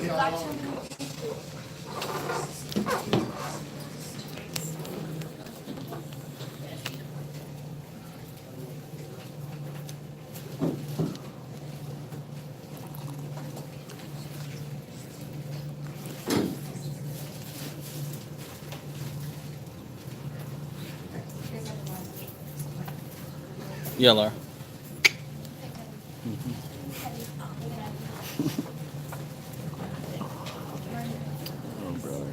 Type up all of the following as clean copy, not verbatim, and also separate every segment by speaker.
Speaker 1: see how long.
Speaker 2: Yeah, Laura. Oh, brother.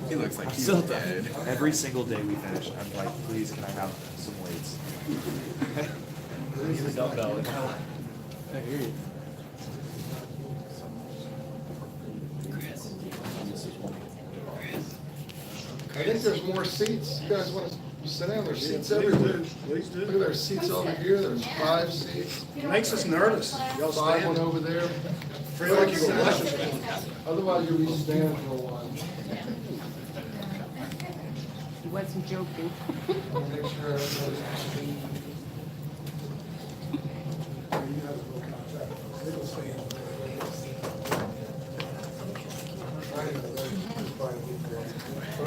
Speaker 3: He looks like he's dead.
Speaker 4: Every single day we finish, I'm like, please, can I have some weights? Use a dumbbell.
Speaker 2: I hear you.
Speaker 1: I think there's more seats. You guys want to sit down? There's seats everywhere.
Speaker 5: Please do.
Speaker 1: Look at there's seats over here. There's 5 seats.
Speaker 5: Makes us nervous. Y'all
Speaker 1: 5 one
Speaker 5: stand.
Speaker 1: over there.
Speaker 5: Feel like you're gonna rush us.
Speaker 1: Otherwise you'll be standing for a while.
Speaker 6: He wasn't joking.
Speaker 1: I'll make sure everybody's.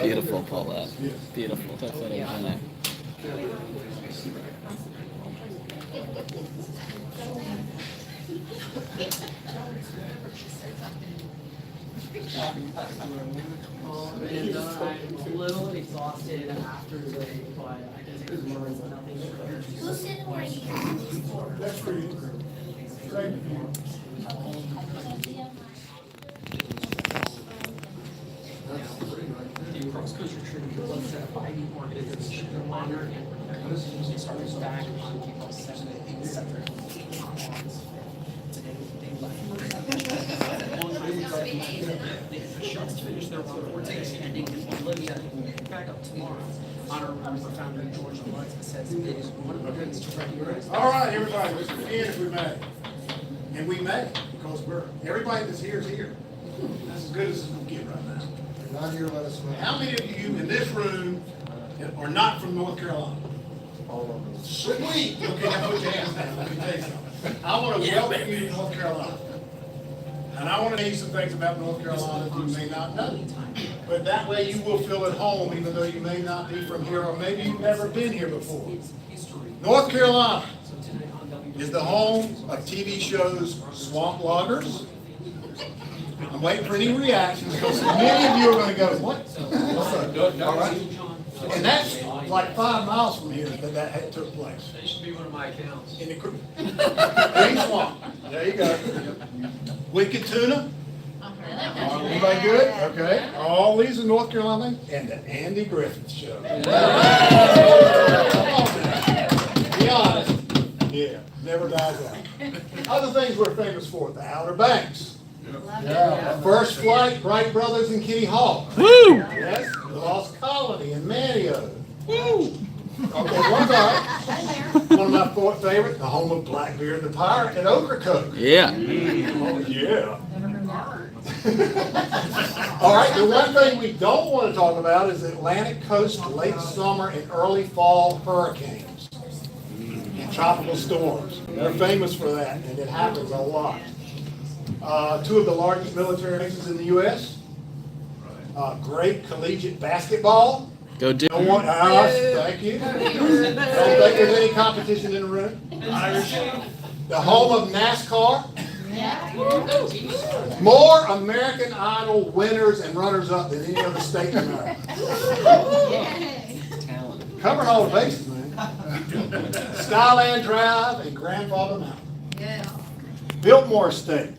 Speaker 2: Beautiful, Paulette. Beautiful. That's what I was in there.
Speaker 7: And I'm a little exhausted after the day, but I can take some words, nothing.
Speaker 8: Who's sitting where you are?
Speaker 5: That's for you. Thank you.
Speaker 7: The cross-country trip was set by the organization, the honor and this usually starts back on April 7th, 7th. Today, they left. Long time ago, they just finished their report ending in Bolivia, back up tomorrow. Honor remember founder George Lutz says it is one of the ways to recognize.
Speaker 5: All right, everybody, let's begin if we may. And we may, because everybody that's here is here. That's as good as it's gonna get right now.
Speaker 1: If you're not here, let us know.
Speaker 5: How many of you in this room are not from North Carolina?
Speaker 1: All of them.
Speaker 5: Sweet. Okay, now put your hands down, let me tell you something. I want to welcome you to North Carolina. And I want to tell you some things about North Carolina that you may not know. But that way you will feel at home, even though you may not be from here, or maybe you've never been here before. North Carolina is the home of TV shows Swamp Loggers. I'm waiting for any reactions, because many of you are going to go, what? What's up? All right. And that's like 5 miles from here that took place.
Speaker 7: That should be one of my accounts.
Speaker 5: In the Green Swamp. There you go. Wicked Tuna. Everybody good? Okay. All these are North Carolina things. And the Andy Griffith Show. Come on now. Be honest. Yeah, never dies out. Other things we're famous for, the Outer Banks. Yeah. First Flight, Wright Brothers and Kitty Hawk.
Speaker 2: Woo!
Speaker 5: Yes, the Lost Colony in Manio. Woo! Okay, one's all right. One of my favorites, the home of Blackbeard the Pirate at Ocracoke.
Speaker 2: Yeah.
Speaker 5: Oh, yeah. All right, the one thing we don't want to talk about is Atlantic coast late summer and early fall hurricanes and tropical storms. They're famous for that, and it happens a lot. 2 of the largest military bases in the U.S. Great collegiate basketball.
Speaker 2: Go do.
Speaker 5: No one, thank you. Don't think there's any competition in the room. The home of NASCAR. More American Idol winners and runners-up than any other state in America. Covering all the bases, man. Skyland Drive and Grandfather Mountain. Biltmore State.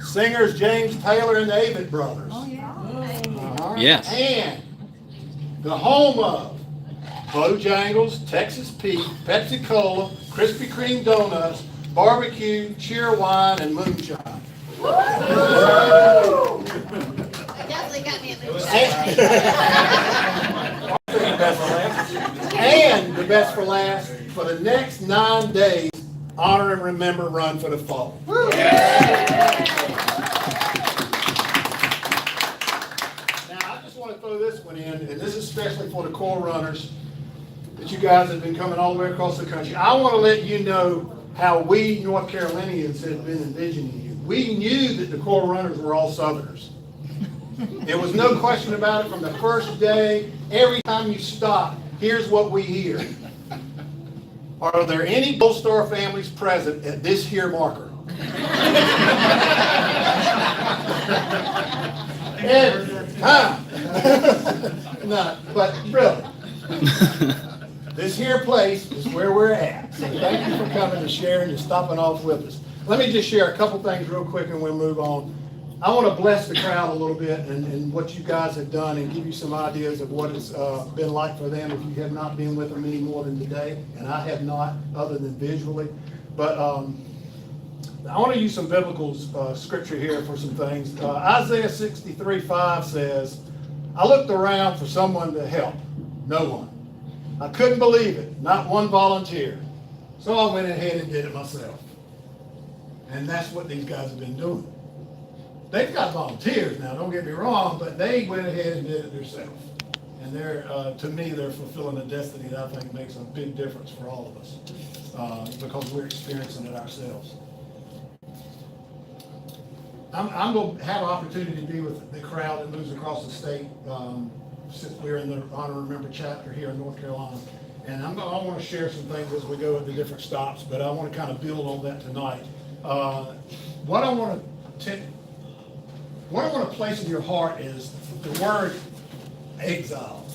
Speaker 5: Singers James Taylor and the Avett Brothers. Uh-huh.
Speaker 2: Yes.
Speaker 5: And the home of Bojangles, Texas Pete, Pepsi Cola, Krispy Kreme Donuts, barbecue, cheerwine, and moonshine.
Speaker 8: That definitely got me
Speaker 5: And the best for last, for the next 9 days, honor and remember Run for the Fallen. Now, I just want to throw throw this one in, and this is especially for the core runners, that you guys have been coming all the way across the country. I want to let you know how we North Carolinians have been envisioning you. We knew that the core runners were all Southerners. There was no question about it from the first day. Every time you stop, here's what we hear. Are there any Gold Star families present at this here marker? Every time. No, but really. This here place is where we're at. So thank you for coming and sharing and stopping off with us. Let me just share a couple things real quick and we'll move on. I want to bless the crowd a little bit and what you guys have done and give you some ideas of what it's been like for them if you have not been with them any more than today. And I have not, other than visually. But I want to use some biblical scripture here for some things. Isaiah 63:5 says, I looked around for someone to help. No one. I couldn't believe it. Not one volunteer. So I went ahead and did it myself. And that's what these guys have been doing. They've got volunteers now, don't get me wrong, but they went ahead and did it themselves. And they're, to me, they're fulfilling a destiny that I think makes a big difference for all of us because we're experiencing it ourselves. I'm going to have an opportunity to be with the crowd that moves across the state since we're in the Honor and Remember chapter here in North Carolina. And I want to share some things as we go at the different stops, but I want to kind of build on that tonight. What I want to place in your heart is the word exile.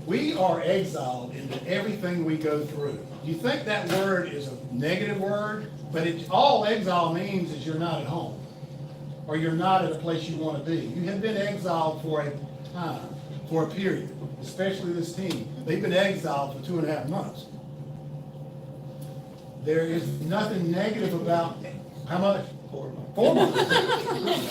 Speaker 5: We are exiled into everything we go through. You think that word is a negative word, but all exile means is you're not at home, or you're not at a place you want to be. You have been exiled for a time, for a period, especially this team. They've been exiled for 2.5 months. There is nothing negative about how much? 4 months.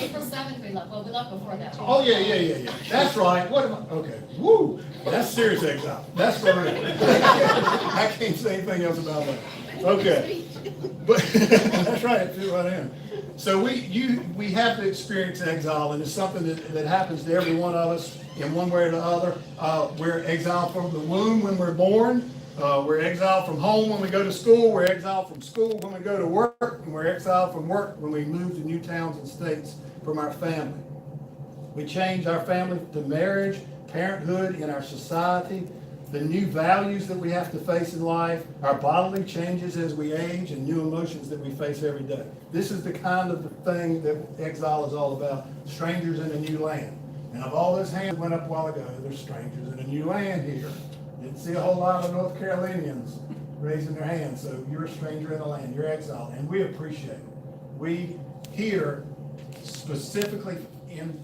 Speaker 8: April 7th we left, well, we left before that.
Speaker 5: Oh, yeah. That's right. What am I? Okay. Woo. That's serious exile. That's for real. I can't say anything else about that. Okay. But that's right. It's right in. So we have to experience exile, and it's something that happens to every one of us in one way or the other. We're exiled from the womb when we're born. We're exiled from home when we go to school. We're exiled from school when we go to work. And we're exiled from work when we move to new towns and states from our family. We change our family to marriage, parenthood in our society, the new values that we have to face in life, our bodily changes as we age, and new emotions that we face every day. This is the kind of thing that exile is all about. Strangers in a new land. And of all those hands that went up a while ago, there's strangers in a new land here. Didn't see a whole lot of North Carolinians raising their hands, so you're a stranger in the land, you're exiled, and we appreciate it. We here specifically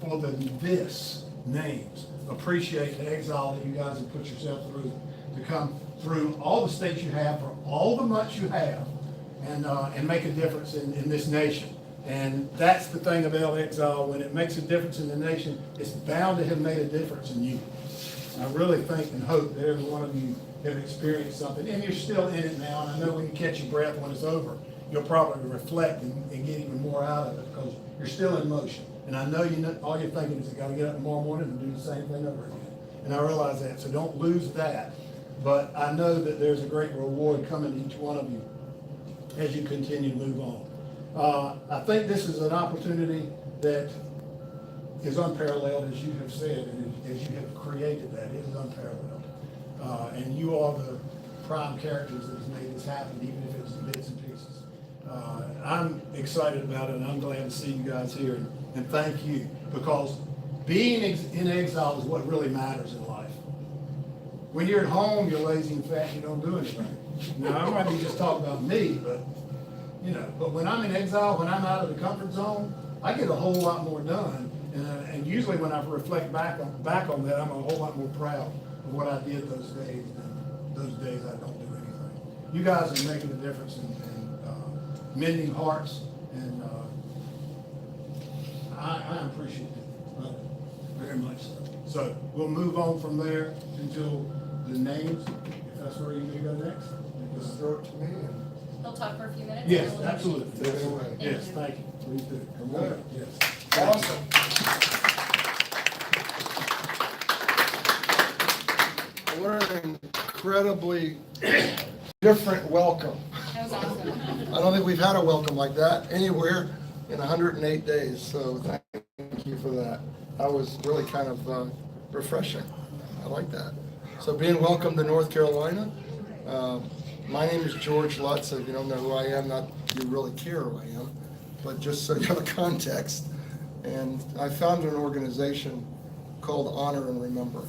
Speaker 5: for this names appreciate the exile that you guys have put yourself through to come through all the states you have for all the months you have and make a difference in this nation. And that's the thing about exile. When it makes a difference in the nation, it's bound to have made a difference in you. I really think and hope that every one of you have experienced something, and you're still in it now, and I know when you catch your breath when it's over, you'll probably reflect and get even more out of it because you're still in motion. And I know all you're thinking is you got to get up tomorrow morning and do the same thing over again. And I realize that, so don't lose that. But I know that there's a great reward coming to each one of you as you continue to move on. I think this is an opportunity that is unparalleled, as you have said, and as you have created that. It is unparalleled. And you are the prime characters that has made this happen, even if it's in bits and pieces. I'm excited about it, and I'm glad to see you guys here, and thank you, because being in exile is what really matters in life. When you're at home, you're lazy and fat, you don't do anything. Now, I'm not just talking about me, but when I'm in exile, when I'm out of the comfort zone, I get a whole lot more done. And usually when I reflect back on that, I'm a whole lot more proud of what I did those days than those days I don't do anything. You guys are making a difference in mending hearts, and I appreciate it very much so. So we'll move on from there until the names, if that's where you need to go next. Just throw it to me.
Speaker 8: They'll talk for a few minutes.
Speaker 5: Yes,
Speaker 8: and then we'll-
Speaker 5: absolutely.
Speaker 1: Take it away.
Speaker 5: Yes, thank you. Please do.
Speaker 1: Come on.
Speaker 5: Yes.
Speaker 1: Awesome. incredibly different welcome.
Speaker 8: That was awesome.
Speaker 1: I don't think we've had a welcome like that anywhere in 108 days, so thank you for that. That was really kind of refreshing. I like that. So being welcomed to North Carolina, my name is George Lutz. If you don't know who I am, not you really care who I am, but just so you have a context. And I founded an organization called Honor and Remember.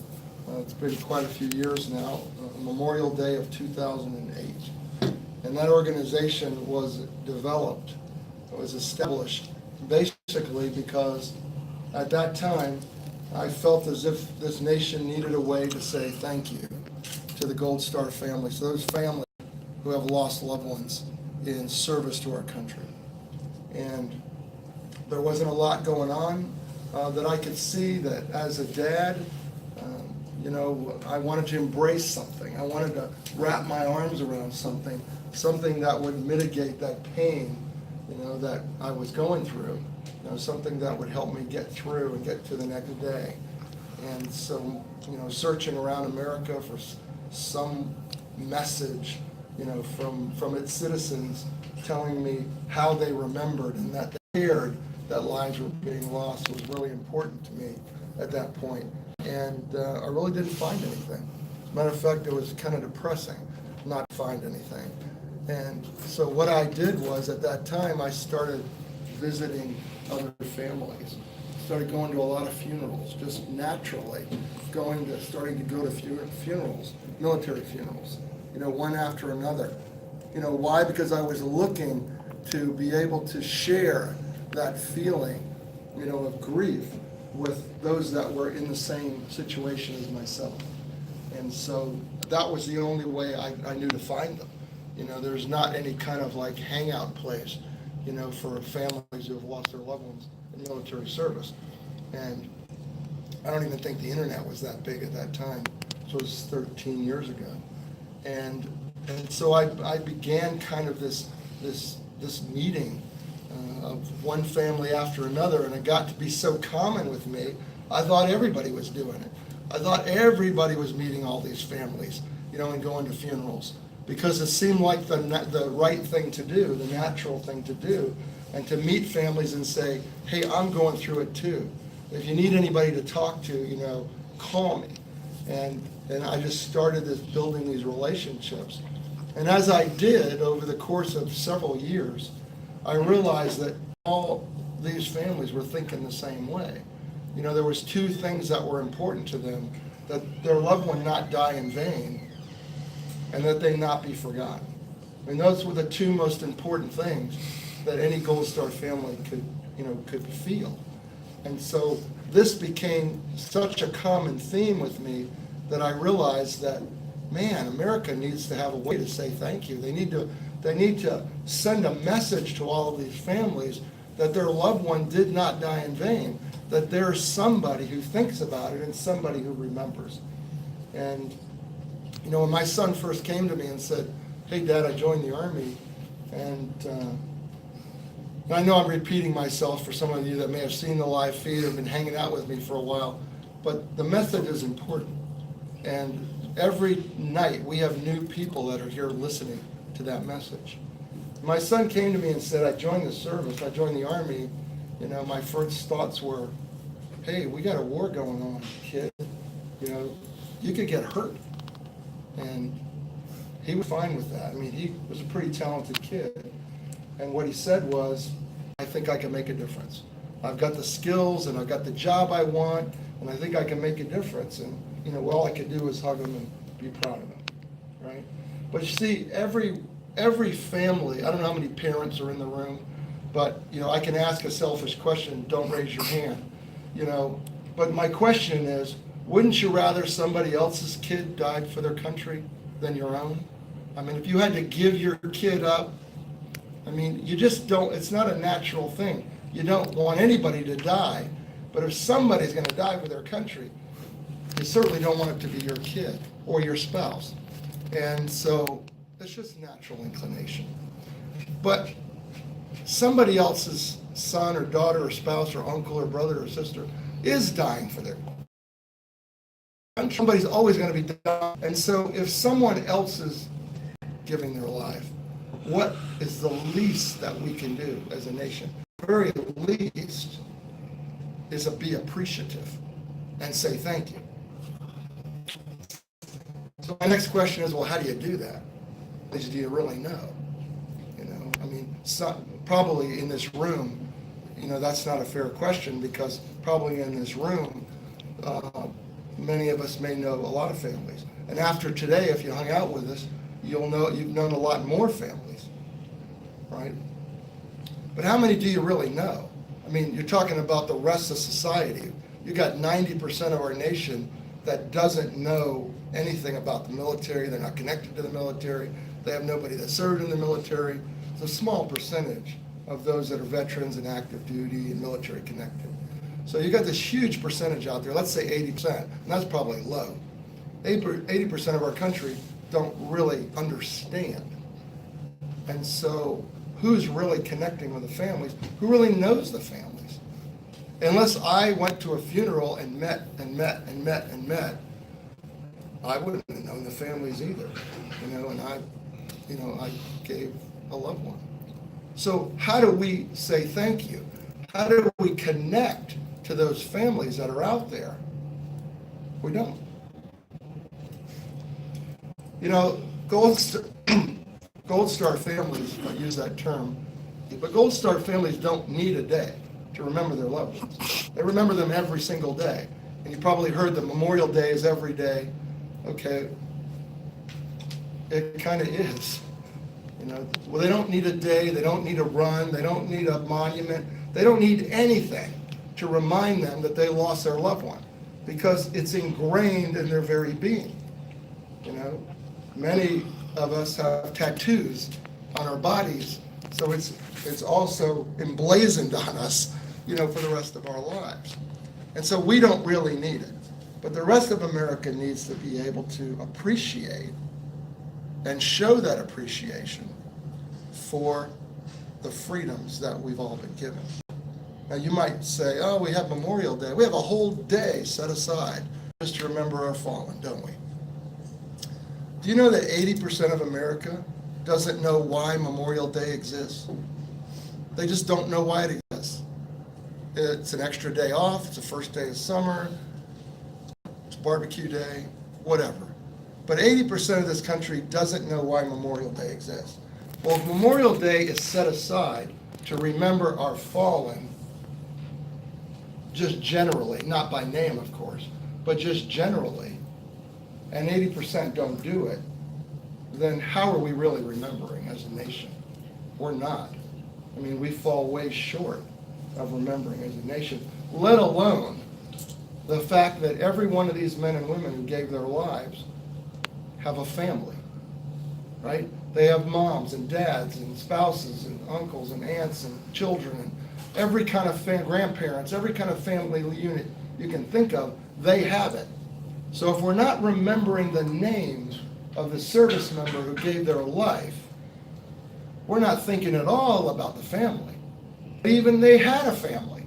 Speaker 1: It's been quite a few years now, Memorial Day of 2008. And that organization was developed, it was established basically because at that time I felt as if this nation needed a way to say thank you to the Gold Star family, so those families who have lost loved ones in service to our country. And there wasn't a lot going on that I could see that as a dad, I wanted to embrace something. I wanted to wrap my arms around something that would mitigate that pain, that I was going through, something that would help me get through and get to the next day. And so, searching around America for some message, from its citizens telling me how they remembered and that they cared that lives were being lost was really important to me at that point. And I really didn't find anything. As a matter of fact, it was kind of depressing not to find anything. And so what I did was, at that time, I started visiting other families. Started going to a lot of funerals, just naturally starting to go to funerals, military funerals, one after another. Why? Because I was looking to be able to share that feeling, of grief with those that were in the same situation as myself. And so that was the only way I knew to find them. There's not any kind of like hangout place, for families who have lost their loved ones in military service. And I don't even think the internet was that big at that time. This was 13 years ago. And so I began kind of this meeting of one family after another, and it got to be so common with me, I thought everybody was doing it. I thought everybody was meeting all these families, and going to funerals, because it seemed like the right thing to do, the natural thing to do, and to meet families and say, hey, I'm going through it too. If you need anybody to talk to, call me. And I just started building these relationships. And as I did over the course of several years, I realized that all these families were thinking the same way. There was two things that were important to them: that their loved one not die in vain, and that they not be forgotten. Those were the two most important things that any Gold Star family could feel. And so this became such a common theme with me that I realized that, man, America needs to have a way to say thank you. They need to send a message to all of these families that their loved one did not die in vain, that there's somebody who thinks about it and somebody who remembers. And when my son first came to me and said, hey, Dad, I joined the Army, and I know I'm repeating myself for some of you that may have seen the live feed or been hanging out with me for a while, but the message is important. And every night we have new people that are here listening to that message. My son came to me and said, I joined the service, I joined the Army. My first thoughts were, hey, we got a war going on, kid. You could get hurt. And he was fine with that. He was a pretty talented kid. And what he said was, I think I can make a difference. I've got the skills and I've got the job I want, and I think I can make a difference. And, all I could do was hug him and be proud of him, right? But you see, every family, I don't know how many parents are in the room, but, I can ask a selfish question, don't raise your hand, But my question is, wouldn't you rather somebody else's kid died for their country than your own? If you had to give your kid up, you just don't, it's not a natural thing. You don't want anybody to die, but if somebody's going to die for their country, you certainly don't want it to be your kid or your spouse. And so it's just natural inclination. But somebody else's son or daughter or spouse or uncle or brother or sister is dying for their somebody's always going to be done. And so if someone else is giving their life, what is the least that we can do as a nation? Very least is to be appreciative and say thank you. So my next question is, well, how do you do that? Do you really know? You know, I mean, probably in this room, you know, that's not a fair question, because probably in this room, many of us may know a lot of families. And after today, if you hung out with us, you'll know you've known a lot more families, right? But how many do you really know? I mean, you're talking about the rest of society. You got 90% of our nation that doesn't know anything about the military. They're not connected to the military. They have nobody that served in the military. It's a small percentage of those that are veterans and active duty and military connected. So you got this huge percentage out there, let's say 80%, and that's probably low. 80% of our country don't really understand. And so who's really connecting with the families? Who really knows the families? Unless I went to a funeral and met, I wouldn't have known the families either. You know, and I gave a loved one. So how do we say thank you? How do we connect to those families that are out there? We don't. You know, Gold Star families, if I use that term, but Gold Star families don't need a day to remember their loved ones. They remember them every single day. And you probably heard that Memorial Day is every day. Okay, it kind of is. You know, well, they don't need a day, they don't need a run, they don't need a monument, they don't need anything to remind them that they lost their loved one, because it's ingrained in their very being. You know, many of us have tattoos on our bodies, so it's also emblazoned on us, you know, for the rest of our lives. And so we don't really need it. But the rest of America needs to be able to appreciate and show that appreciation for the freedoms that we've all been given. Now you might say, oh, we have Memorial Day. We have a whole day set aside just to remember our fallen, don't we? Do you know that 80% of America doesn't know why Memorial Day exists? They just don't know why it exists. It's an extra day off, it's the first day of summer, it's barbecue day, whatever. But 80% of this country doesn't know why Memorial Day exists. Well, if Memorial Day is set aside to remember our fallen, just generally, not by name, of course, but just generally, and 80% don't do it, then how are we really remembering as a nation? We're not. I mean, we fall way short of remembering as a nation, let alone the fact that every one of these men and women who gave their lives have a family, right? They have moms and dads and spouses and uncles and aunts and children and every kind of grandparents, every kind of family unit you can think of, they have it. So if we're not remembering the names of the service member who gave their life, we're not thinking at all about the family. Even they had a family.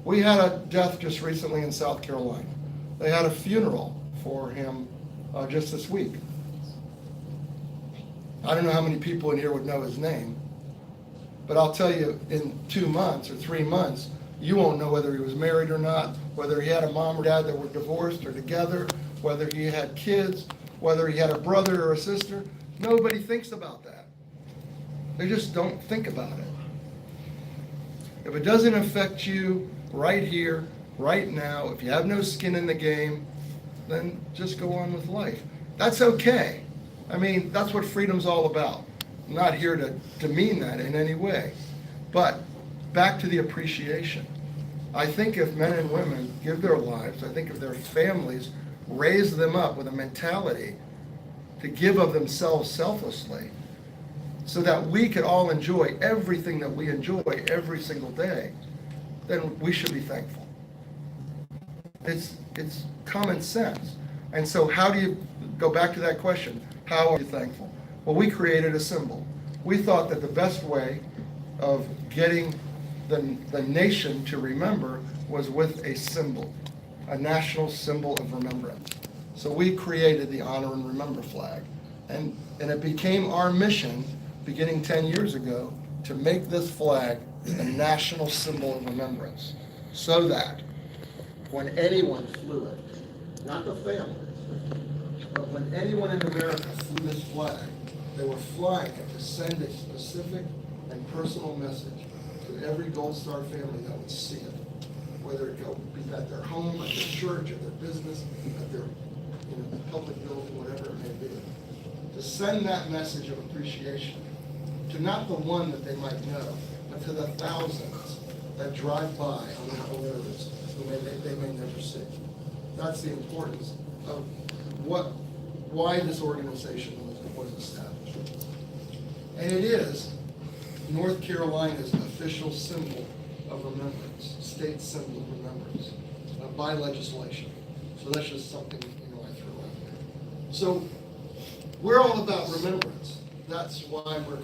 Speaker 1: We had a death just recently in South Carolina. They had a funeral for him just this week. I don't know how many people in here would know his name, but I'll tell you, in 2 months or 3 months, you won't know whether he was married or not, whether he had a mom or dad that were divorced or together, whether he had kids, whether he had a brother or a sister. Nobody thinks about that. They just don't think about it. If it doesn't affect you right here, right now, if you have no skin in the game, then just go on with life. That's okay. I mean, that's what freedom's all about. I'm not here to demean that in any way. But back to the appreciation. I think if men and women give their lives, I think if their families raise them up with a mentality to give of themselves selflessly, so that we could all enjoy everything that we enjoy every single day, then we should be thankful. It's common sense. And so how do you go back to that question? How are you thankful? Well, we created a symbol. We thought that the best way of getting the nation to remember was with a symbol. a national symbol of remembrance. So we created the Honor and Remember flag. And it became our mission, beginning 10 years ago, to make this flag a national symbol of remembrance. So that when anyone flew it, not the families, but when anyone in America flew this flag, they were flying it to send a specific and personal message to every Gold Star family that would see it. Whether it be at their home, at their church, at their business, at their public building, whatever it may be. To send that message of appreciation to not the one that they might know, but to the thousands that drive by on the roads who they may never see. That's the importance of why this organization was established. And it is North Carolina's official symbol of remembrance, state symbol of remembrance, by legislation. So that's just something I threw out there. So we're all about remembrance. That's why we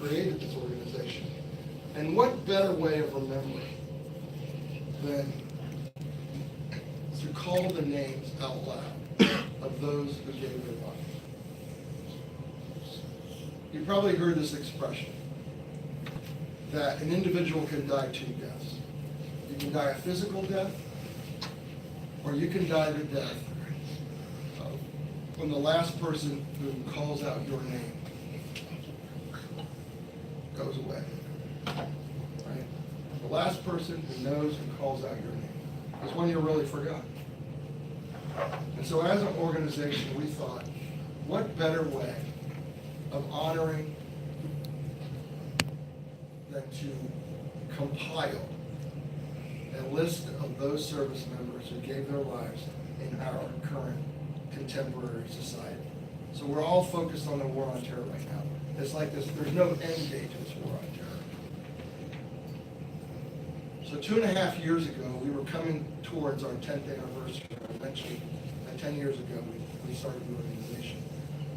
Speaker 1: created this organization. And what better way of remembering than to call the names out loud of those who gave their life. You probably heard this expression, that an individual can die two deaths. You can die a physical death, or you can die the death when the last person who calls out your name goes away. Right? The last person who knows who calls out your name is when you're really forgotten. And so as an organization, we thought, what better way of honoring than to compile a list of those service members who gave their lives in our current contemporary society. So we're all focused on the war on terror right now. It's like this, there's no end date to this war on terror. So 2.5 years ago, we were coming towards our 10th anniversary. I mentioned that 10 years ago we started the organization.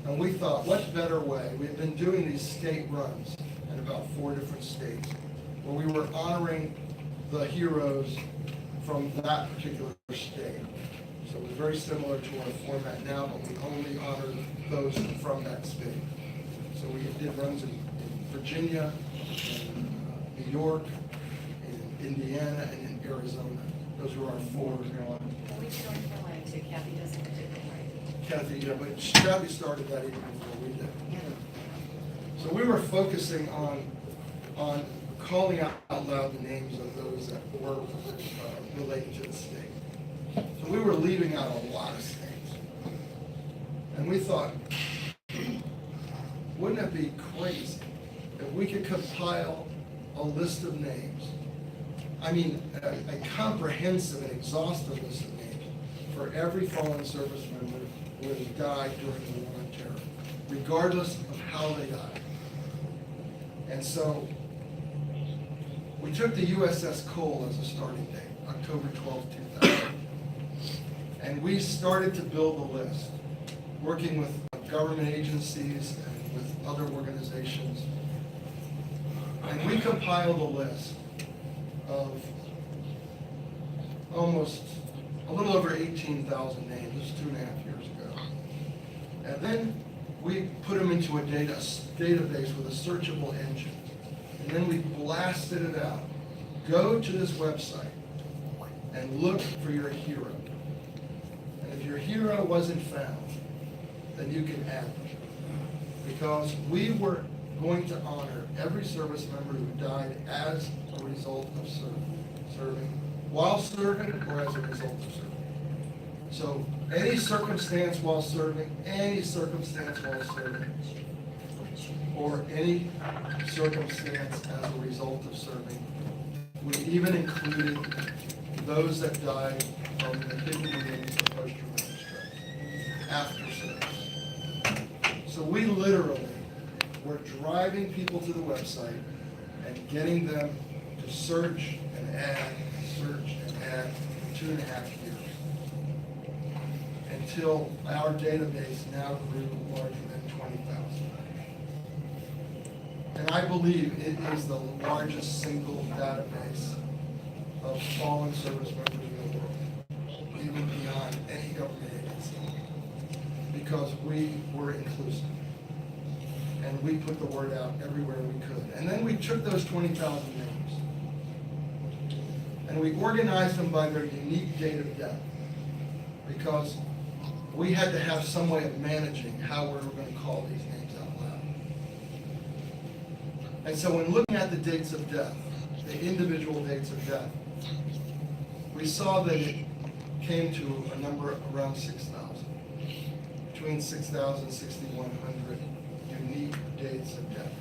Speaker 1: And we thought, what better way? We had been doing these state runs in about 4 different states, where we were honoring the heroes from that particular state. So it was very similar to our format now, but we only honored those from that state. So we did runs in Virginia, in New York, in Indiana, and in Arizona. Those were our 4.
Speaker 9: We did North Carolina too. Kathy does it differently.
Speaker 1: Kathy, yeah, but Kathy started that even before we did. So we were focusing on calling out loud the names of those that were related to the state. So we were leaving out a lot of states. And we thought, wouldn't it be crazy if we could compile a list of names? I mean, a comprehensive and exhaustive list of names for every fallen service member who has died during the war on terror, regardless of how they died. And so we took the USS Cole as a starting date, October 12, 2000. And we started to build a list, working with government agencies and with other organizations. And we compiled a list of almost a little over 18,000 names. This was 2.5 years ago. And then we put them into a database with a searchable engine. And then we blasted it out. Go to this website and look for your hero. And if your hero wasn't found, then you can add them. Because we were going to honor every service member who died as a result of serving, while serving, or as a result of serving. So any circumstance while serving, any circumstance while serving, or any circumstance as a result of serving. We even included those that died from the hidden wounds of post-traumatic stress after service. So we literally were driving people to the website and getting them to search and add, for 2.5 years. Until our database now grew larger than 20,000. And I believe it is the largest single database of fallen service members in the world. because we were inclusive. And we put the word out everywhere we could. And then we took those 20,000 names and we organized them by their unique date of death, because we had to have some way of managing how we were going to call these names out loud. And so when looking at the dates of death, the individual dates of death, we saw that it came to a number around 6,000, between 6,000 and 6,100 unique dates of death.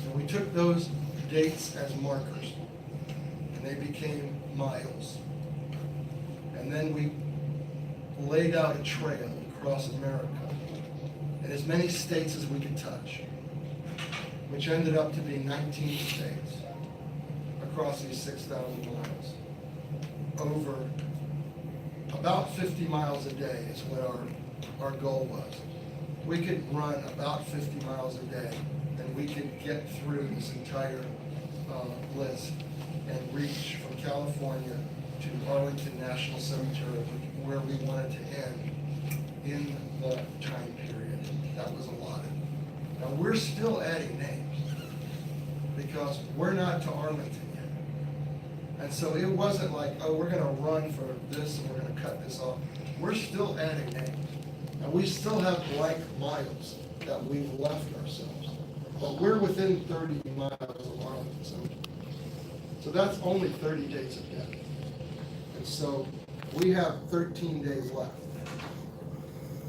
Speaker 1: And we took those dates as markers, and they became miles. And then we laid out a trail across America in as many states as we could touch, which ended up to be 19 states across these 6,000 miles. Over about 50 miles a day is what our goal was. We could run about 50 miles a day, and we could get through this entire list and reach from California to Arlington National Cemetery, where we wanted to end in the time period that was allotted. Now, we're still adding names because we're not to Arlington yet. And so it wasn't like, oh, we're gonna run for this and we're gonna cut this off. We're still adding names. And we still have blank miles that we've left ourselves. But we're within 30 miles of Arlington Cemetery. So that's only 30 days of death. And so we have 13 days left.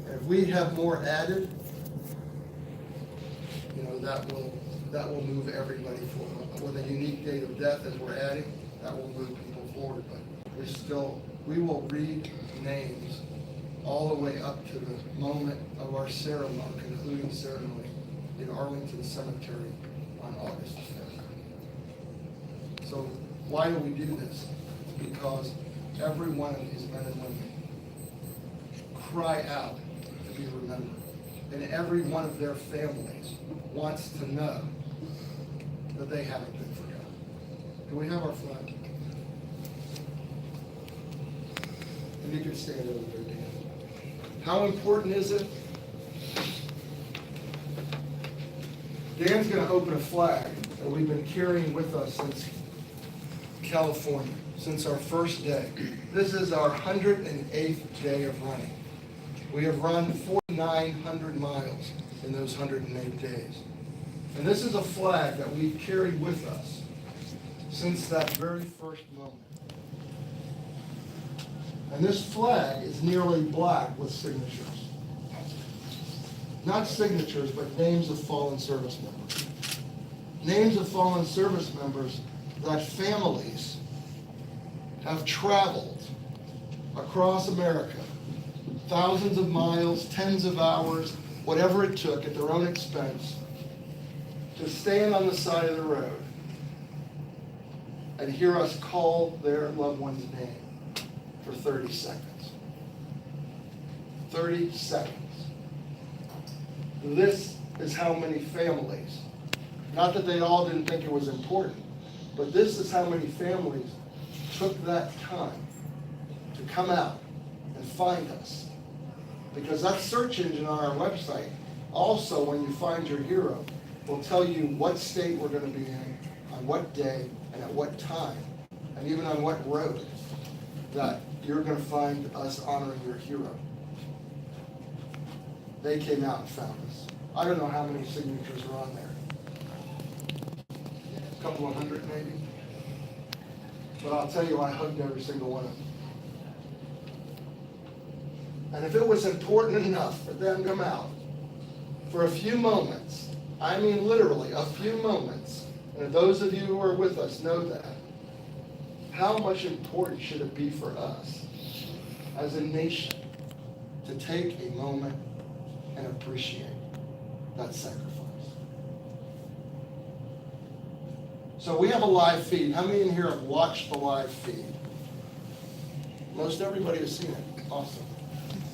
Speaker 1: And if we have more added, you know, that will move everybody forward. With a unique date of death as we're adding, that will move people forward. But we will read names all the way up to the moment of our ceremony, concluding ceremony in Arlington Cemetery on August 5th. So why do we do this? Because every one of these men and women cry out to be remembered. And every one of their families wants to know that they haven't been forgotten. Do we have our flag? And you can stand over there, Dan. How important is it? Dan's going to open a flag that we've been carrying with us since California, since our first day. This is our 108th day of running. We have run 4,900 miles in those 108 days. And this is a flag that we've carried with us since that very first moment. And this flag is nearly black with signatures. Not signatures, but names of fallen service members. Names of fallen service members that families have traveled across America, thousands of miles, tens of hours, whatever it took at their own expense, to stand on the side of the road and hear us call their loved one's name for 30 seconds. 30 seconds. This is how many families, not that they all didn't think it was important, but this is how many families took that time to come out and find us. Because that search engine on our website, also when you find your hero, will tell you what state we're going to be in, on what day, and at what time, and even on what road that you're going to find us honoring your hero. They came out and found us. I don't know how many signatures are on there. A couple of hundred maybe. But I'll tell you, I hugged every single one of them. And if it was important enough for them to come out for a few moments, I mean literally a few moments, and those of you who are with us know that, how much important should it be for us as a nation to take a moment and appreciate that sacrifice? So we have a live feed. How many in here have watched the live feed? Most everybody has seen it. Awesome.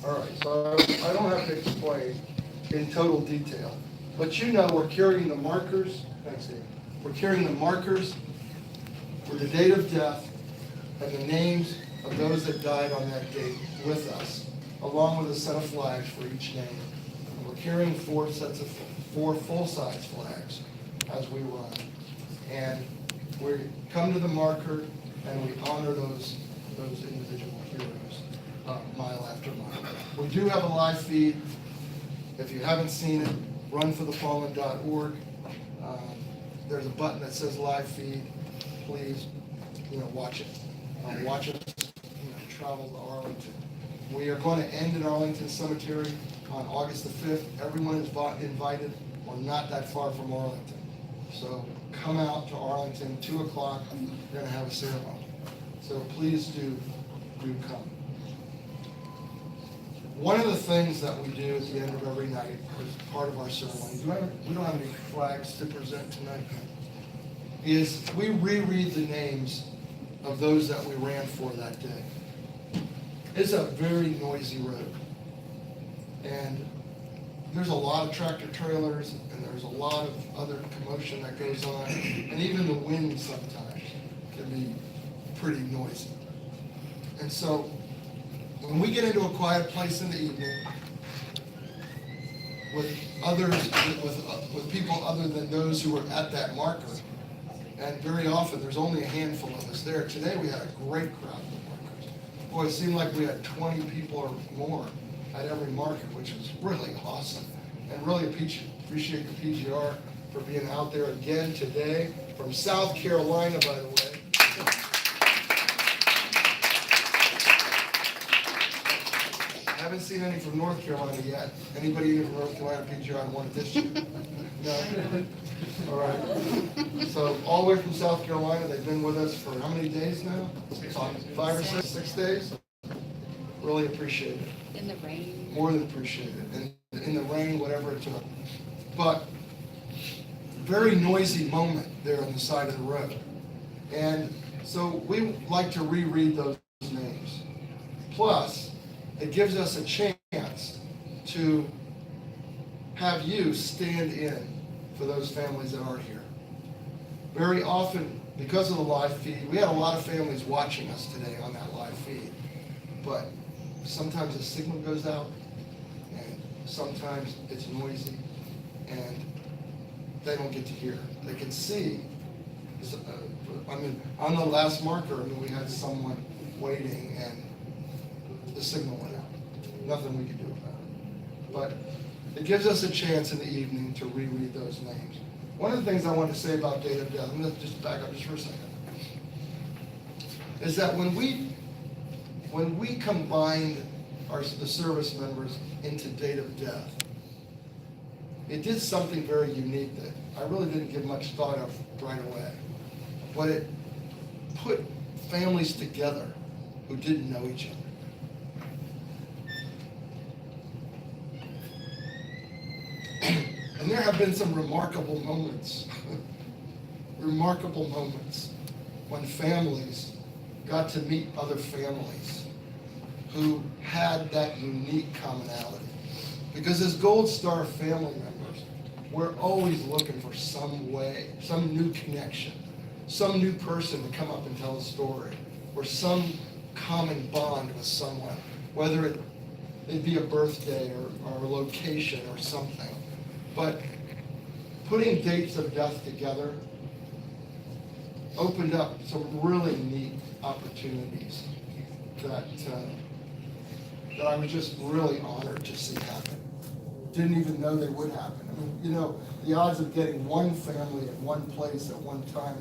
Speaker 1: All right, so I don't have to explain in total detail, but you know we're carrying the markers. Thanks, Dave. We're carrying the markers with the date of death and the names of those that died on that date with us, along with a set of flags for each name. And we're carrying four full-size flags as we run. And we come to the marker and we honor those individual heroes, mile after mile. We do have a live feed. If you haven't seen it, runforthefallen.org. There's a button that says live feed. Please, watch it. Watch us, travel to Arlington. We are going to end in Arlington Cemetery on August the 5th. Everyone is invited. We're not that far from Arlington. So come out to Arlington, 2 o'clock. We're going to have a ceremony. So please do come. One of the things that we do at the end of every night as part of our ceremony, we don't have any flags to present tonight, is we reread the names of those that we ran for that day. It's a very noisy road. And there's a lot of tractor trailers and there's a lot of other commotion that goes on. And even the wind sometimes can be pretty noisy. And so when we get into a quiet place in the evening with others, with people other than those who were at that marker, and very often there's only a handful of us there. Today we had a great crowd of markers. Boy, it seemed like we had 20 people or more at every marker, which was really awesome. And really appreciate the PGR for being out there again today from South Carolina, by the way. I haven't seen any from North Carolina yet. Anybody from North Carolina PGR want this year? No? All right. So all the way from South Carolina, they've been with us for how many days now? 5 or 6 days? Really appreciate it.
Speaker 6: In the rain.
Speaker 1: More than appreciate it. And in the rain, whatever it took. But very noisy moment there on the side of the road. And so we like to reread those names. Plus, it gives us a chance to have you stand in for those families that aren't here. Very often, because of the live feed, we had a lot of families watching us today on that live feed. But sometimes the signal goes out, and sometimes it's noisy, and they don't get to hear. They can see. On the last marker, we had someone waiting, and the signal went out. Nothing we could do about it. But it gives us a chance in the evening to reread those names. One of the things I want to say about date of death, I'm going to just back up just for a second, is that when we combined the service members into date of death, it did something very unique that I really didn't give much thought of right away. But it put families together who didn't know each other. And there have been some remarkable moments when families got to meet other families who had that unique commonality. Because as Gold Star family members, we're always looking for some way, some new connection, some new person to come up and tell a story, or some common bond with someone, whether it be a birthday or a location or something. But putting dates of death together opened up some really neat opportunities that I was just really honored to see happen. Didn't even know they would happen. The odds of getting one family at one place at one time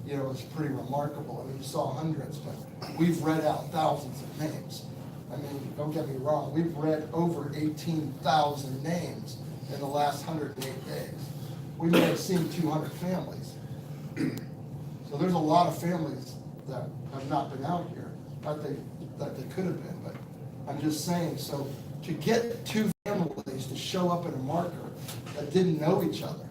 Speaker 1: is pretty remarkable. You saw hundreds, but we've read out thousands of names. Don't get me wrong, we've read over 18,000 names in the last 108 days. We may have seen 200 families. So there's a lot of families that have not been out here that they could have been, but I'm just saying, so to get two families to show up at a marker that didn't know each other,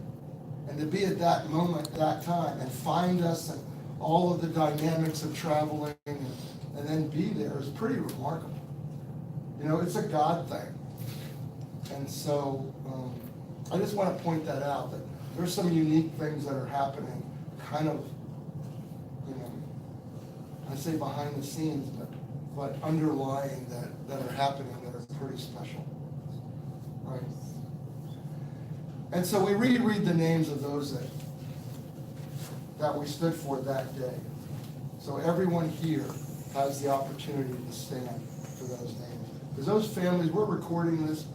Speaker 1: and to be at that moment, that time, and find us and all of the dynamics of traveling, and then be there is pretty remarkable. It's a God thing. And so I just want to point that out, that there's some unique things that are happening kind of, I say behind the scenes, but but underlying that are happening that are pretty special, right? And so we reread the names of those that we stood for that day. So everyone here has the opportunity to stand for those names. Because those families, we're recording this,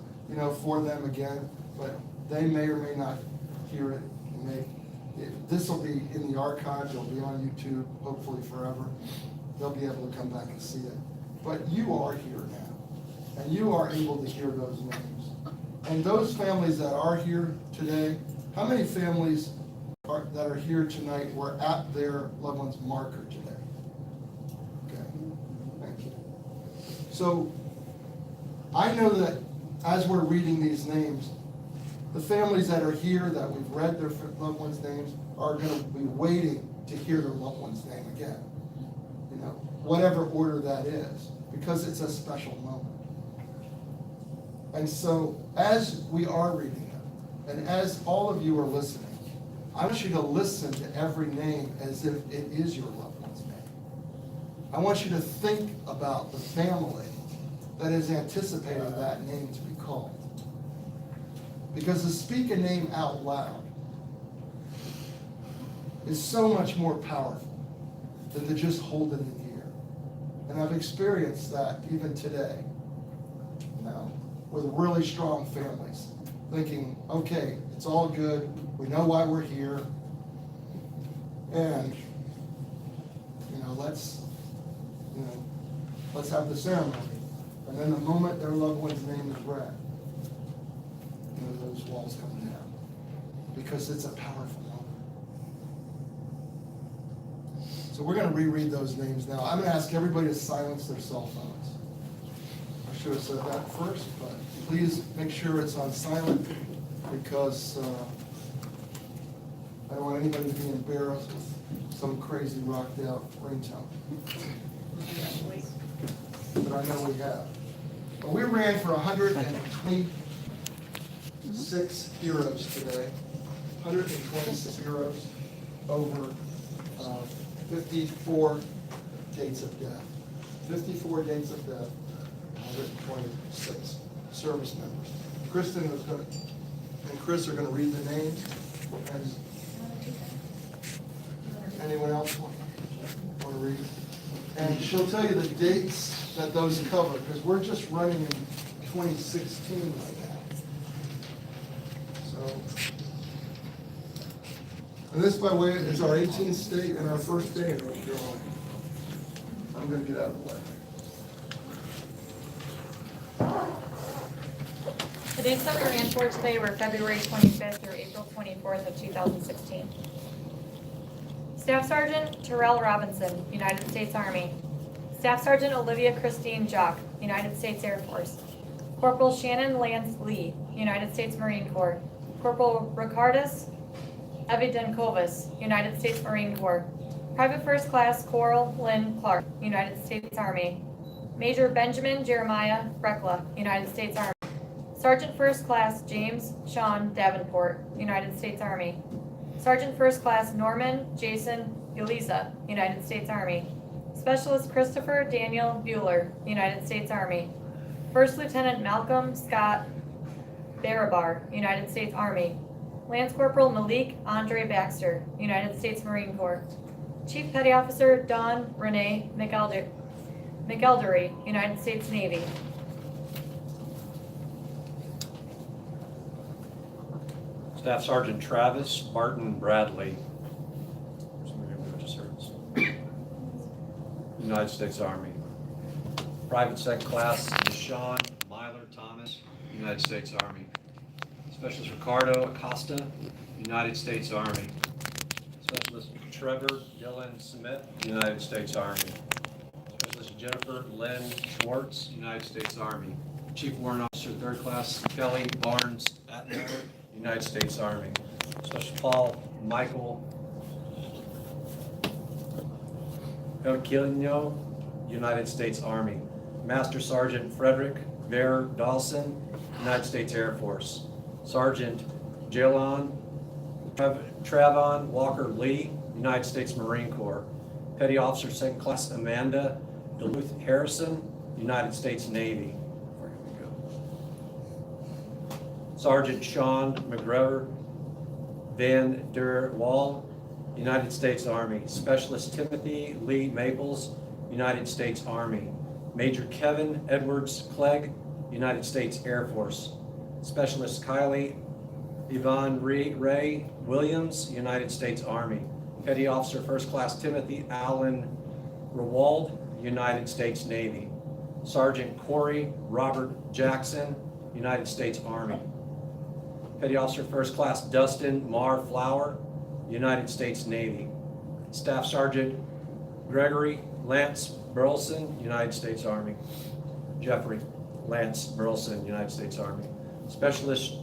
Speaker 1: for them again, but they may or may not hear it. This will be in the archives, it'll be on YouTube, hopefully forever. They'll be able to come back and see it. But you are here now, and you are able to hear those names. And those families that are here today, how many families that are here tonight were at their loved one's marker today? Okay, thank you. So I know that as we're reading these names, the families that are here that we've read their loved ones' names are going to be waiting to hear their loved one's name again. Whatever order that is, because it's a special moment. And so as we are reading them, and as all of you are listening, I want you to listen to every name as if it is your loved one's name. I want you to think about the family that is anticipating that name to be called. Because to speak a name out loud is so much more powerful than to just hold it in the air. And I've experienced that even today, with really strong families, thinking, okay, it's all good, we know why we're here, and let's have the ceremony. And then the moment their loved one's name is read, those walls come down, because it's a powerful moment. So we're going to reread those names now. I'm going to ask everybody to silence their cell phones. I should have said that first, but please make sure it's on silent, because I don't want anybody to be embarrassed with some crazy rocked out ringtone. But I know we have. But we ran for 126 heroes today. 126 heroes over 54 dates of death. 54 dates of death, 126 service members. Kristen is going to, and Chris are going to read the names. And anyone else want to read? And she'll tell you the dates that those cover, because we're just running in 2016 right now. So, and this, by the way, is our 18th state and our first day in North Carolina. I'm going to get out of the way.
Speaker 10: The dates that we ran for today were February 25th through April 24th of 2016. Staff Sergeant Terrell Robinson, United States Army. Staff Sergeant Olivia Christine Jock, United States Air Force. Corporal Shannon Lance Lee, United States Marine Corps. Corporal Ricardus Evidenkovas, United States Marine Corps. Private First Class Coral Lynn Clark, United States Army. Major Benjamin Jeremiah Brekla, United States Army. Sergeant First Class James Sean Davenport, United States Army. Sergeant First Class Norman Jason Uliza, United States Army. Specialist Christopher Daniel Bueller, United States Army. First Lieutenant Malcolm Scott Barabar, United States Army. Lance Corporal Malik Andre Baxter, United States Marine Corps. Chief Petty Officer Don Renee McElderry, United States Navy.
Speaker 11: Staff Sergeant Travis Barton Bradley, United States Army. Private Second Class Deshaun Myler Thomas, United States Army. Specialist Ricardo Acosta, United States Army. Specialist Trevor Dylan Smith, United States Army. Specialist Jennifer Lynn Schwartz, United States Army. Chief Warrant Officer Third Class Kelly Barnes Attenborough, United States Army. Special Paul Michael Elquilino, United States Army. Master Sergeant Frederick Ver Dawson, United States Air Force. Sergeant Jalon Travon Walker Lee, United States Marine Corps. Petty Officer Second Class Amanda Duluth Harrison, United States Navy. Where did we go? Sergeant Sean McGregor Van der Wal, United States Army. Specialist Timothy Lee Maples, United States Army. Major Kevin Edwards Clegg, United States Air Force. Specialist Kylie Yvonne Ray Williams, United States Army. Petty Officer First Class Timothy Allen Rewald, United States Navy. Sergeant Corey Robert Jackson, United States Army. Petty Officer First Class Dustin Marr Flower, United States Navy. Staff Sergeant Gregory Lance Burleson, United States Army. Jeffrey Lance Burleson, United States Army. Specialist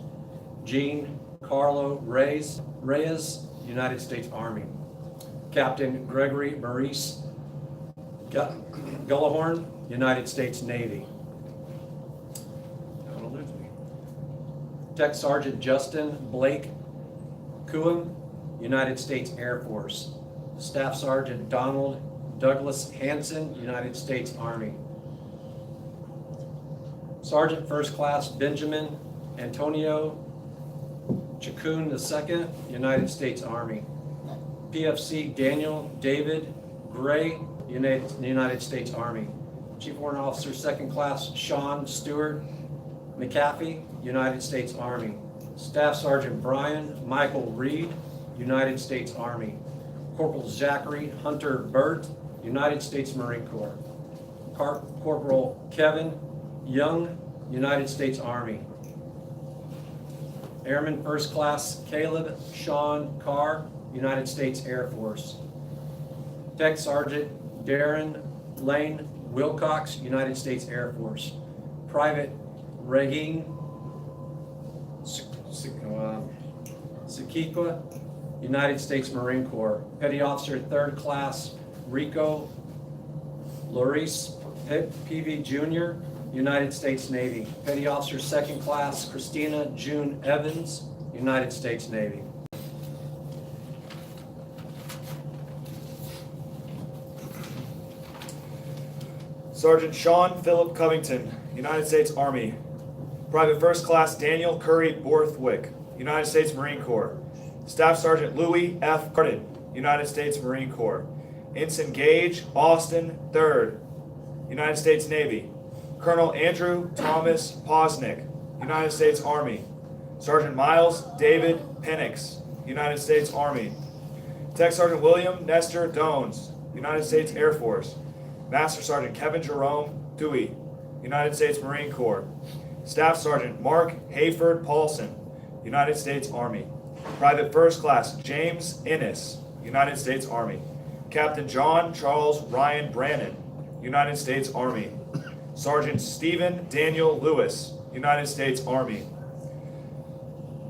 Speaker 11: Jean Carlo Reyes, United States Army. Captain Gregory Maurice Gullahorn, United States Navy. Don't lose me. Tech Sergeant Justin Blake Kuhn, United States Air Force. Staff Sergeant Donald Douglas Hanson, United States Army. Sergeant First Class Benjamin Antonio Chacon II, United States Army. PFC Daniel David Gray, United States Army. Chief Warrant Officer Second Class Sean Stewart McAfee, United States Army. Staff Sergeant Brian Michael Reed, United States Army. Corporal Zachary Hunter Burt, United States Marine Corps. Corporal Kevin Young, United States Army. Airman First Class Caleb Sean Carr, United States Air Force. Tech Sergeant Darren Lane Wilcox, United States Air Force. Private Regine Sakikwa, United States Marine Corps. Petty Officer Third Class Rico Loris PV Jr., United States Navy. Petty Officer Second Class Christina June Evans, United States Navy.
Speaker 4: Sergeant Sean Philip Covington, United States Army. Private First Class Daniel Curry Borthwick, United States Marine Corps. Staff Sergeant Louis F. Carden, United States Marine Corps. Ensign Gage Austin III, United States Navy. Colonel Andrew Thomas Posnick, United States Army. Sergeant Miles David Penix, United States Army. Tech Sergeant William Nestor Dones, United States Air Force. Master Sergeant Kevin Jerome Dewey, United States Marine Corps. Staff Sergeant Mark Hayford Paulson, United States Army. Private First Class James Innes, United States Army. Captain John Charles Ryan Brannon, United States Army. Sergeant Stephen Daniel Lewis, United States Army.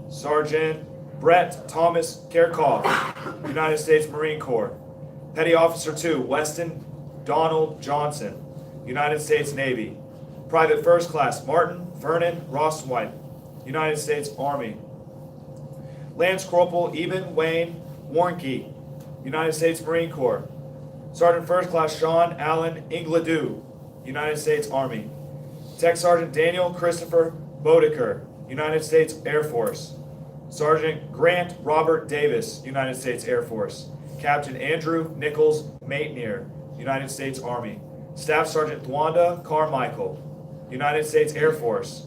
Speaker 4: Sergeant Brett Thomas Kerkhoff, United States Marine Corps. Petty Officer 2 Weston Donald Johnson, United States Navy. Private First Class Martin Vernon Rosswhite, United States Army. Lance Corporal Eben Wayne Warnke, United States Marine Corps. Sergeant First Class Sean Allen Ingledew, United States Army. Tech Sergeant Daniel Christopher Bodeker, United States Air Force. Sergeant Grant Robert Davis, United States Air Force. Captain Andrew Nichols Maitneer, United States Army. Staff Sergeant Dwanda Carmichael, United States Air Force.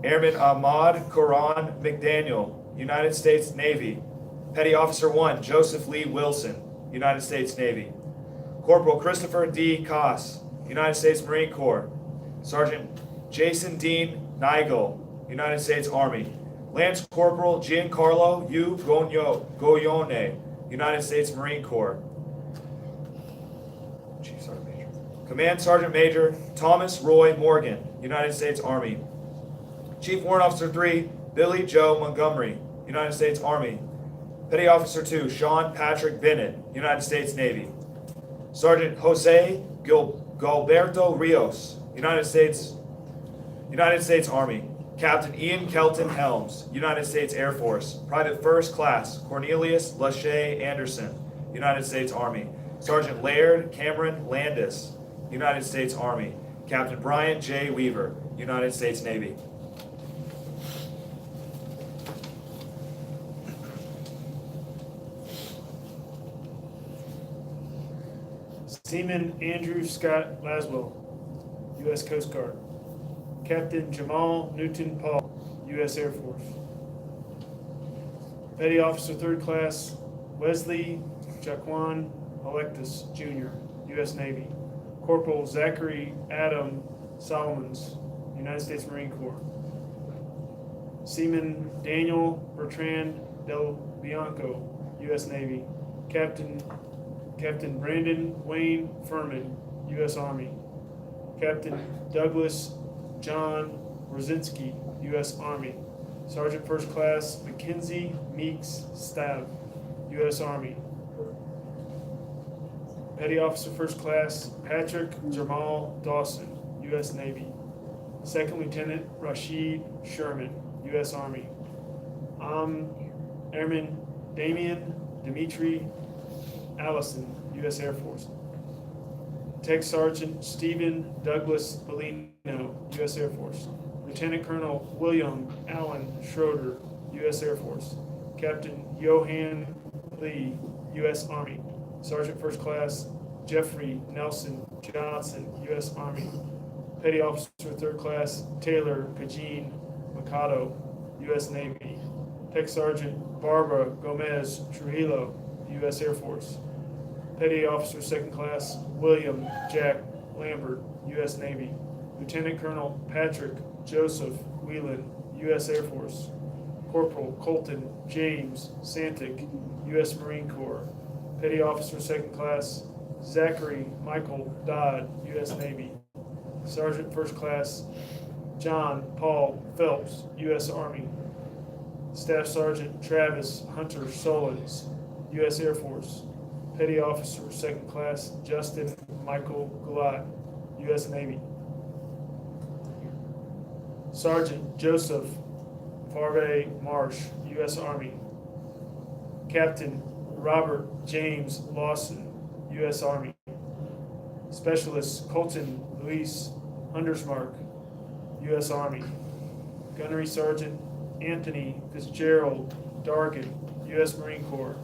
Speaker 4: Airman Ahmad Quran McDaniel, United States Navy. Petty Officer 1 Joseph Lee Wilson, United States Navy. Corporal Christopher D. Koss, United States Marine Corps. Sergeant Jason Dean Nigel, United States Army. Lance Corporal Giancarlo U. Goyone, United States Marine Corps. Chief Sergeant Major. Command Sergeant Major Thomas Roy Morgan, United States Army. Chief Warrant Officer 3 Billy Joe Montgomery, United States Army. Petty Officer 2 Sean Patrick Bennett, United States Navy. Sergeant Jose Gilberto Rios, United States Army. Captain Ian Kelton Helms, United States Air Force. Private First Class Cornelius Lachey Anderson, United States Army. Sergeant Laird Cameron Landis, United States Army. Captain Bryant J. Weaver, United States Navy.
Speaker 12: Seaman Andrew Scott Laswell, U.S. Coast Guard. Captain Jamal Newton Paul, U.S. Air Force. Petty Officer 3rd Class Wesley Jaquan Electus, Jr., U.S. Navy. Corporal Zachary Adam Solomons, United States Marine Corps. Seaman Daniel Bertrand Del Bianco, U.S. Navy. Captain Brandon Wayne Furman, U.S. Army. Captain Douglas John Rosinski, U.S. Army. Sergeant First Class Mackenzie Meeks Stab, U.S. Army. Petty Officer First Class Patrick Jamal Dawson, U.S. Navy. Second Lieutenant Rashid Sherman, U.S. Army. Airman Damian Dimitri Allison, U.S. Air Force. Tech Sergeant Stephen Douglas Bellino, U.S. Air Force. Lieutenant Colonel William Allen Schroeder, U.S. Air Force. Captain Johan Lee, U.S. Army. Sergeant First Class Jeffrey Nelson Johnson, U.S. Army. Petty Officer 3rd Class Taylor Kajin Mikado, U.S. Navy. Tech Sergeant Barbara Gomez Trujillo, U.S. Air Force. Petty Officer 2nd Class William Jack Lambert, U.S. Navy. Lieutenant Colonel Patrick Joseph Whelan, U.S. Air Force. Corporal Colton James Santic, U.S. Marine Corps. Petty Officer 2nd Class Zachary Michael Dodd, U.S. Navy. Sergeant First Class John Paul Phelps, U.S. Army. Staff Sergeant Travis Hunter Solons, U.S. Air Force. Petty Officer 2nd Class Justin Michael Gulat, U.S. Navy. Sergeant Joseph Farve Marsh, U.S. Army. Captain Robert James Lawson, U.S. Army. Specialist Colton Luis Hundersmark, U.S. Army. Gunnery Sergeant Anthony Fitzgerald Dargan, U.S. Marine Corps.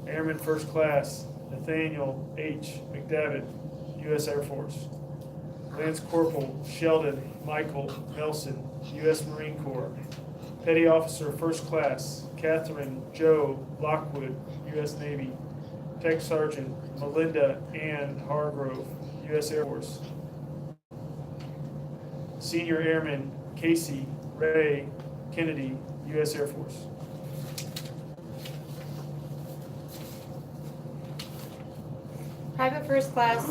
Speaker 12: Airman First Class Nathaniel H. McDevitt, U.S. Air Force. Lance Corporal Sheldon Michael Nelson, U.S. Marine Corps. Petty Officer First Class Catherine Joe Lockwood, U.S. Navy. Tech Sergeant Melinda Ann Hargrove, U.S. Air Force. Senior Airman Casey Ray Kennedy, U.S. Air Force.
Speaker 10: Private First Class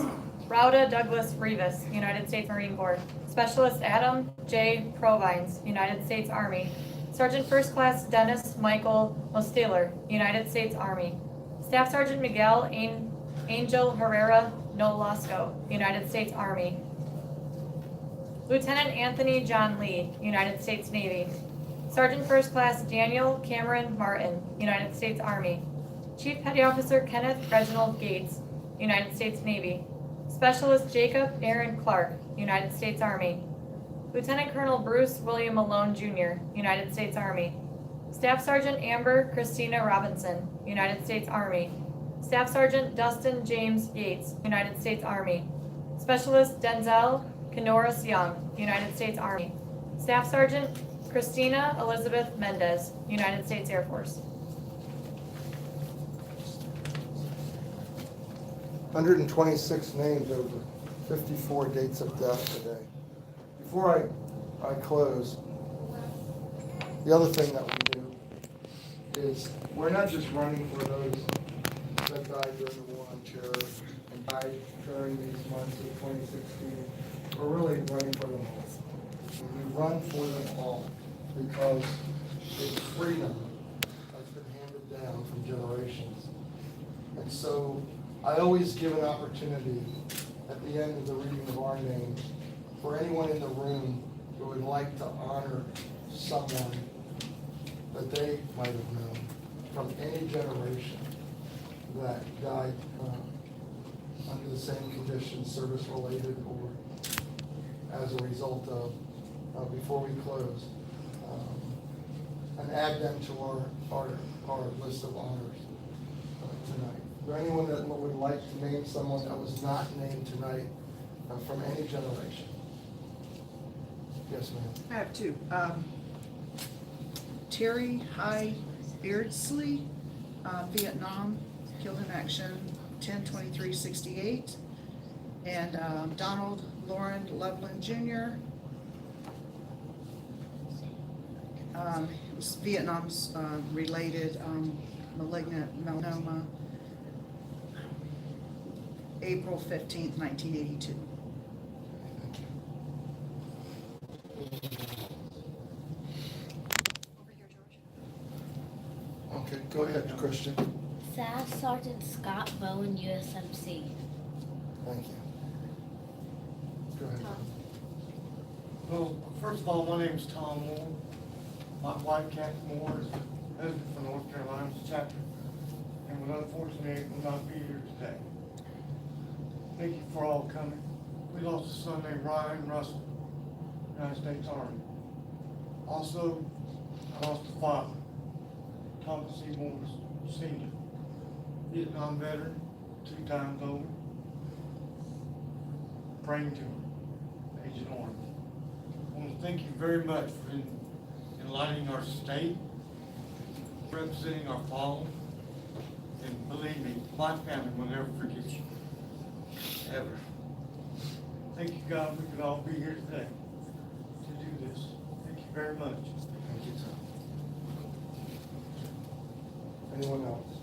Speaker 10: Rauda Douglas Rivas, United States Marine Corps. Specialist Adam J. Provines, United States Army. Sergeant First Class Dennis Michael Mosteller, United States Army. Staff Sergeant Miguel Angel Herrera Nolasco, United States Army. Lieutenant Anthony John Lee, United States Navy. Sergeant First Class Daniel Cameron Martin, United States Army. Chief Petty Officer Kenneth Reginald Gates, United States Navy. Specialist Jacob Aaron Clark, United States Army. Lieutenant Colonel Bruce William Malone Jr., United States Army. Staff Sergeant Amber Christina Robinson, United States Army. Staff Sergeant Dustin James Yates, United States Army. Specialist Denzel Kenoris Young, United States Army. Staff Sergeant Christina Elizabeth Mendez, United States Air Force.
Speaker 1: 126 names over 54 dates of death today. Before I close, the other thing that we do is we're not just running for those that died during the war on terror and died during these months of 2016. We're really running for them all. And we run for them all because it's freedom that's been handed down from generations. And so I always give an opportunity at the end of the reading of our names for anyone in the room who would like to honor someone that they might have known from any generation that died under the same conditions, service-related or as a result of, before we close, and add them to our list of honors tonight. Is there anyone that would like to name someone that was not named tonight from any generation? Yes, ma'am.
Speaker 6: I have two. Terry High Beardsley, Vietnam, killed in action 10/23/68. And Donald Lauren Loveland Jr. Was Vietnam's related malignant melanoma, April 15th, 1982.
Speaker 1: Okay, go ahead, Christian.
Speaker 13: Staff Sergeant Scott Bowen, USMC.
Speaker 1: Thank you. Go ahead.
Speaker 14: Well, first of all, my name is Tom Moore. My wife, Kathy Moore, is husband for North Carolina's chapter, and was unfortunately will not be here today. Thank you for all coming. We lost a son named Ryan Russell, United States Army. Also, I lost a father, Thomas C. Morris, Sr., Vietnam veteran, 2 times over, brain tumor, Agent Orange. I want to thank you very much for enlightening our state, representing our fallen, and believe me, my family will never forget you, ever. Thank you, God, we could all be here today to do this. Thank you very much.
Speaker 1: Thank you, Tom. Anyone else?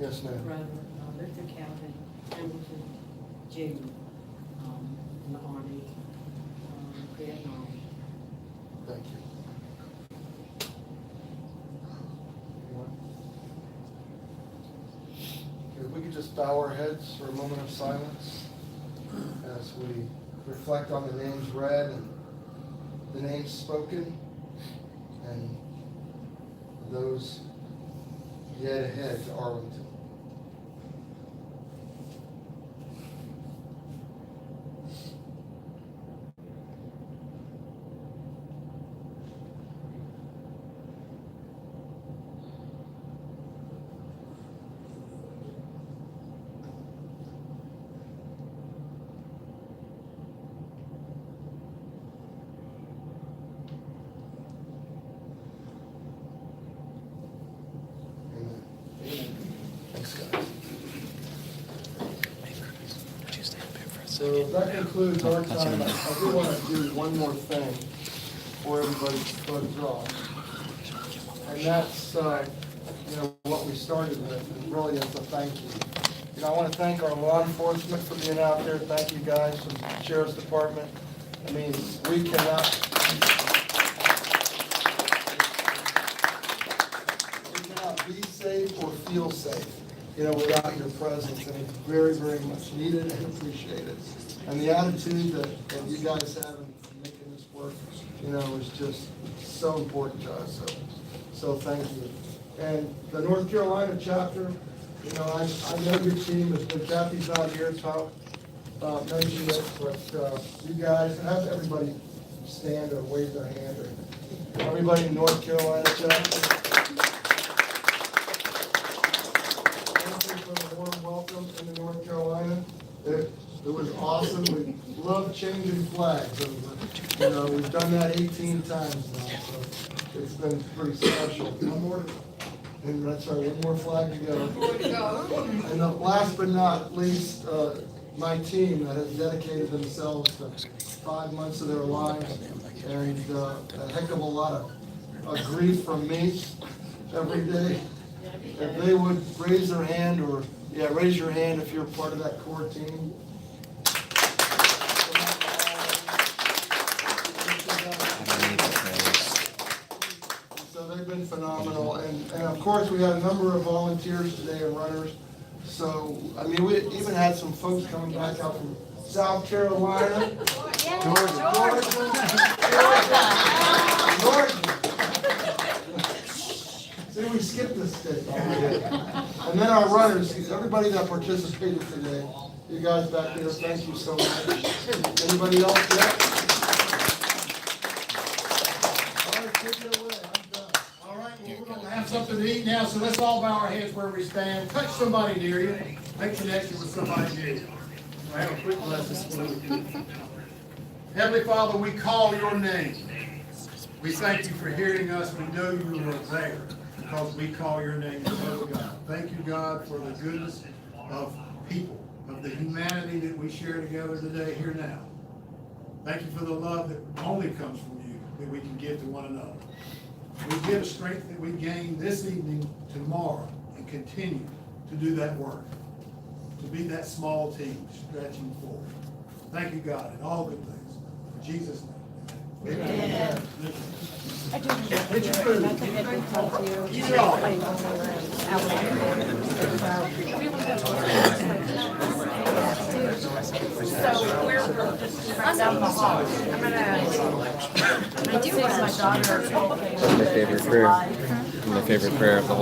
Speaker 1: Yes, ma'am.
Speaker 6: Brother, Luther Calvin, Hamilton, Junior, in the Army, Vietnam.
Speaker 1: Thank you. Anyone? Okay, if we could just bow our heads for a moment of silence as we reflect on the names read and the names spoken and those yet ahead to Arlington. So that concludes our time. I do want to do one more thing before everybody closes off. And that's, what we started with, and really it's a thank you. I want to thank our law enforcement for being out there. Thank you guys from the Sheriff's Department. I mean, we cannot be safe or feel safe, without your presence, and it's very, very much needed and appreciated. And the attitude that you guys have in making this work, is just so important to us. So thank you. And the North Carolina chapter, I know your team, but Kathy's not here, so I'll mention it, but you guys, have everybody stand or wave their hand, or everybody in North Carolina chapter. Welcome into North Carolina. It was awesome. We love changing flags. We've done that 18 times now, so it's been pretty special. One more, and that's right, one more flag to go. And last but not least, my team that has dedicated themselves to 5 months of their lives, and a heck of a lot of grief from me every day. If they would raise their hand, or raise your hand if you're part of that core team. So they've been phenomenal, and of course we had a number of volunteers today and runners. So we even had some folks coming back out from South Carolina, Georgia. See, we skipped the stick. And then our runners, everybody that participated today, you guys back there, thank you so much. Anybody else yet? All right, take it away, I'm done.
Speaker 5: All right, well, we're gonna have something to eat now, so let's all bow our heads where we stand. Touch somebody near you. Make connection with somebody near you. We'll have a quick blessing. Heavenly Father, we call your name. We thank you for hearing us. We know you are there because we call your name, oh God. Thank you, God, for the goodness of people, of the humanity that we share together today, here now. Thank you for the love that only comes from you, that we can give to one another. We give strength that we gain this evening, tomorrow, and continue to do that work, to be that small team stretching forward. Thank you, God, in all good things. In Jesus' name. Amen.
Speaker 10: So we're just down the hall. I'm gonna, I do want my daughter.
Speaker 2: My favorite prayer of the whole